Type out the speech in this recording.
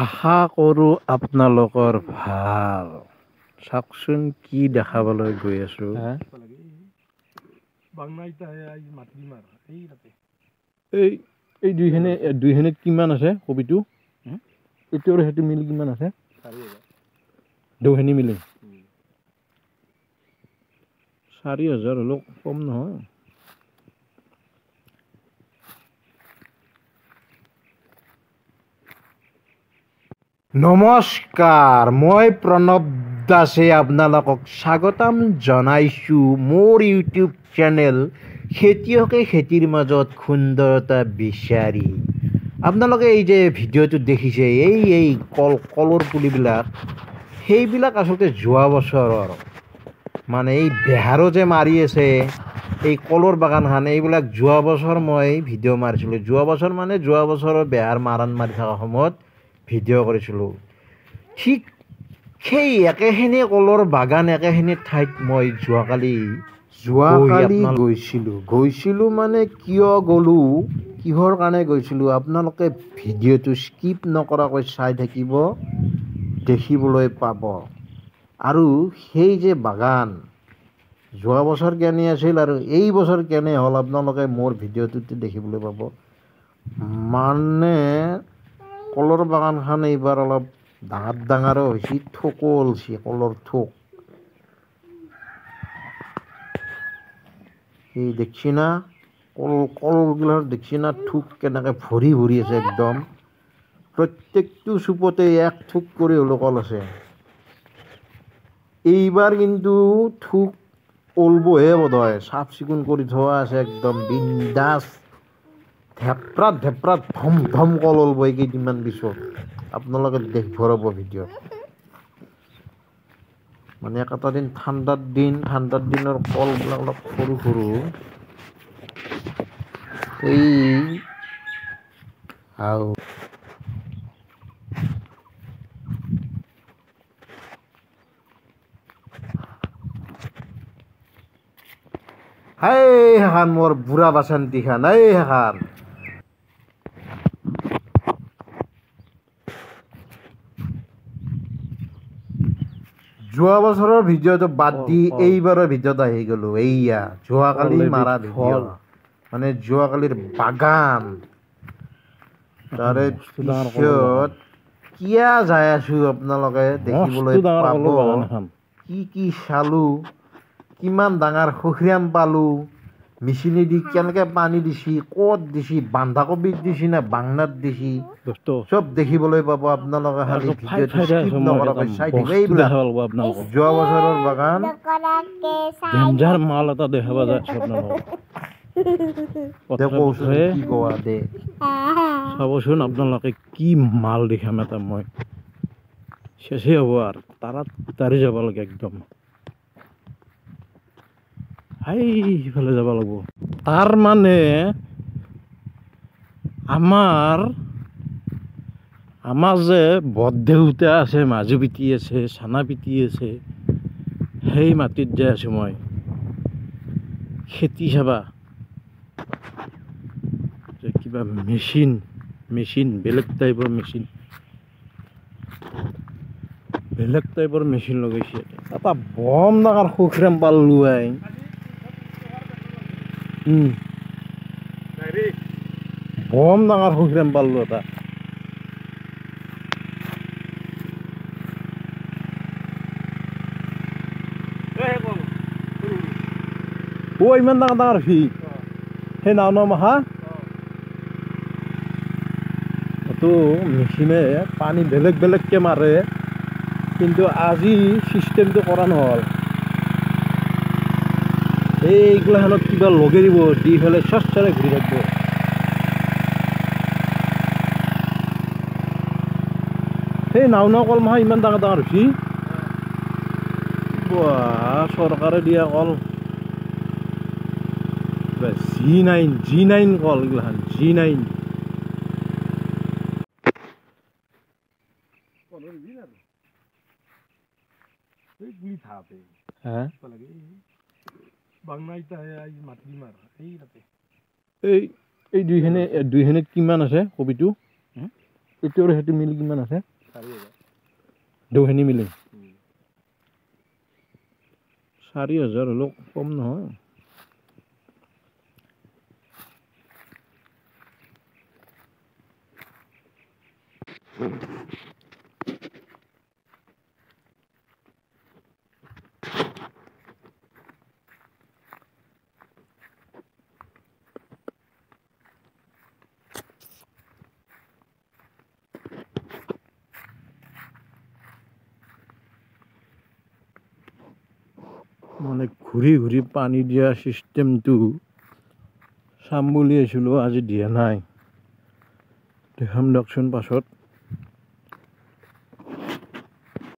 আশা কৰোঁ আপোনালোকৰ ভাল। চাওকচোন কি দেখাবলৈ গৈ আছোঁ। এই দুইখনিত কিমান আছে কবিটো? এইটো আৰু সেইটো মিলি কিমান আছে? 2,000 মিলি 4,000 হ'লেও কম নহয়। নমস্কাৰ, মই প্ৰণৱ দাসে আপোনালোকক স্বাগতম জনাইছোঁ মোৰ ইউটিউব চেনেল খেতিয়কে খেতিৰ মাজত সুন্দৰতা বিচাৰি। আপোনালোকে এই যে ভিডিঅ'টো দেখিছে, এই কলৰ পুলিবিলাক, সেইবিলাক আচলতে যোৱা বছৰৰ, মানে এই বেহাৰো যে মাৰি আছে এই কলৰ বাগানখন, এইবিলাক যোৱা বছৰ মই ভিডিঅ' মাৰিছিলোঁ। যোৱা বছৰৰ বেহাৰ মাৰি থকা সময়ত ভিডিঅ' কৰিছিলোঁ। ঠিক সেই একেখিনি কলৰ বাগান, একেখিনি ঠাইত মই যোৱাকালি গৈছিলোঁ মানে কিয় গ'লোঁ, কিহৰ কাৰণে গৈছিলোঁ, আপোনালোকে ভিডিঅ'টো স্কিপ নকৰাকৈ চাই থাকিব, দেখিবলৈ পাব। আৰু সেই যে বাগান যোৱা বছৰ কেনে আছিল আৰু এই বছৰ কেনে হ'ল আপোনালোকে মোৰ ভিডিঅ'টোতে দেখিবলৈ পাব। মানে কলৰ বাগানখন এইবাৰ অলপ ডাঙৰো হৈছে, থোকো ওলছি, কলৰ থোক। এই দেখছি না কলগিলাক দেখছি না, থোক কেনেকৈ ভৰি ভৰি আছে একদম। প্ৰত্যেকটো চুপতে এক থোক কৰি হ'লেও কল আছে। এইবাৰ কিন্তু থোক ওলবহে বোধহয়, চাফ চিকুণ কৰি থোৱা আছে একদম বিন্দাছ। ধেপৰাত ধম ধম কল ওলব এই কেইদিনমান পিছত, আপোনালোকে দেখিব ৰ'ব ভিডিঅ'ত। মানে এটা দিন ঠাণ্ডাৰ দিনৰ কলবিলাক অলপ সৰু সৰু, সেইখান মোৰ বুঢ়া বাচন্তি খান, সেইখান যোৱা বছৰৰ ভিডিঅ'টো বাদ দি এইবাৰৰ ভিডিঅ'ত আহি গ'লো। এইয়া যোৱাকালি মাৰা ভিডিঅ', মানে যোৱাকালিৰ বাগান। তাৰে পিছত কিয় যাই আছোঁ আপোনালোকে দেখিবলৈ পাব। কি চালোঁ, কিমান ডাঙৰ খৰিয়াম পালোঁ, মেচিনেদি কেনেকৈ পানী দিছি, ক'ত দিছি, বন্ধাকবিত দিছি নে বাংনাত দিছি, চব দেখিবলৈ পাব আপোনালোকে। খালি ভিডিঅ'টো স্কিপ নকৰাকৈ চাই থাকিব। এইবিলাক যোৱা বছৰৰ বাগান, ডেঞ্জাৰ মাল এটা দেখাব যায় কি কোৱা দে, চাবচোন আপোনালোকে কি মাল দেখাম এটা মই, চেচে হ'ব আৰু তাৰি যাব লাগে একদম। সেইফালে যাব লাগিব। তাৰ মানে আমাৰ যে বৰদেউতা আছে, মাজু পিটি আছে, চানা পিটি আছে, সেই মাটিত যাই আছোঁ মই খেতি চাবা। কিবা মেচিন বেলেগ টাইপৰ মেচিন লগাইছে। এটা বম ডাঙৰ খৰিয়াম পালোঁ। বম ডাঙৰ খৰিয়াম পালোঁ এটা। ইমান ডাঙৰ ভি সেই নাও মাখা, এইটো মেচিনে পানী বেলেগকৈ মাৰে, কিন্তু আজি চিষ্টেমটো কৰা নহ'ল। এইগিলাখনত কিবা লগাই দিব, দি পেলাই চৰে ঘূৰি থাকিব। সেই নাও কল মাখা ইমান ডাঙৰ হৈছে। চৰকাৰে দিয়া কল, G9 কল এইগিলাখান, G9। এই দুইখনিত কিমান আছে কবিটো? এইটো আৰু সেইটো মিলি কিমান আছে 4,000 দুখিনি মিলি 4,000 হ'লেও কম নহয় মানে ঘূৰি ঘূৰি পানী দিয়া চিষ্টেমটো চাম বুলি আহিছিলোঁ আজি দিয়া নাই দেখাম দিয়কচোন পাছত